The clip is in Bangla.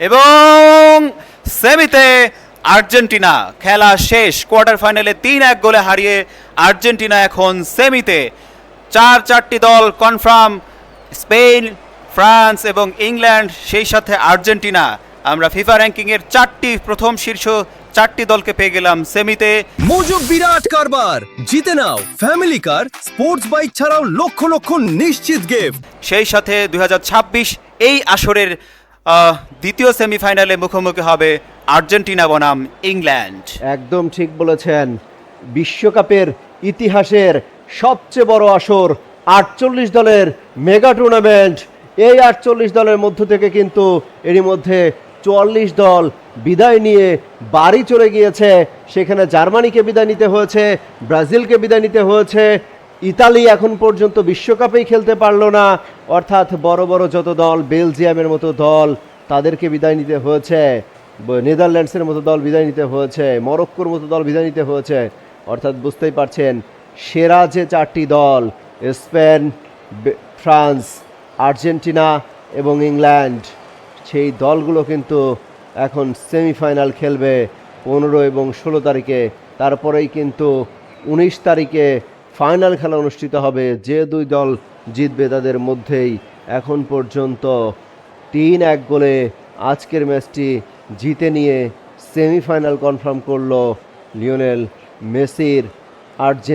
এবং সেমিতে আর্জেন্টিনা খেলা শেষ, কোয়ার্টার ফাইনালে 3-1 গোলে হারিয়ে আর্জেন্টিনা এখন সেমিতে। চারটি দল কনফার্ম, স্পেন, ফ্রান্স এবং ইংল্যান্ড, সেই সাথে আর্জেন্টিনা। আমরা ফিফা র্যাঙ্কিংয়ের প্রথম শীর্ষ 4টি দলকে পেয়ে গেলাম সেমিতে। মজুব বিরাট কারবার, জিতে নাও ফ্যামিলি কার, স্পোর্টস বাইক ছাড়াও লক্ষ লক্ষ নিশ্চিত গিফট। সেই সাথে 2026 এই আসরের দ্বিতীয় সেমিফাইনালে মুখোমুখি হবে আর্জেন্টিনা বনাম ইংল্যান্ড। একদম ঠিক বলেছেন, বিশ্বকাপের ইতিহাসের সবচেয়ে বড় আসর, 48 দলের মেগা টুর্নামেন্ট। এই 48 দলের মধ্য থেকে কিন্তু এরই মধ্যে 44 দল বিদায় নিয়ে বাড়ি চলে গিয়েছে। সেখানে জার্মানিকে বিদায় নিতে হয়েছে, ব্রাজিলকে বিদায় নিতে হয়েছে, ইতালি এখন পর্যন্ত বিশ্বকাপেই খেলতে পারলো না। অর্থাৎ বড় বড় যত দল, বেলজিয়ামের মতো দল, তাদেরকে বিদায় নিতে হয়েছে, নেদারল্যান্ডসের মতো দল বিদায় নিতে হয়েছে, মরক্কোর মতো দল বিদায় নিতে হয়েছে। অর্থাৎ বুঝতেই পারছেন, সেরা যে 4টি দল, স্পেন, ফ্রান্স, আর্জেন্টিনা এবং ইংল্যান্ড, সেই দলগুলো কিন্তু এখন সেমিফাইনাল খেলবে 15 এবং 16 তারিখে। তারপরেই কিন্তু 19 তারিখে ফাইনাল খেলা অনুষ্ঠিত হবে। যে 2 দল জিতবে তাদের মধ্যেই এখন পর্যন্ত 3-1 গোলে আজকের ম্যাচটি জিতে নিয়ে সেমিফাইনাল কনফার্ম করলো লিওনেল মেসির আর্জেন্টিনা।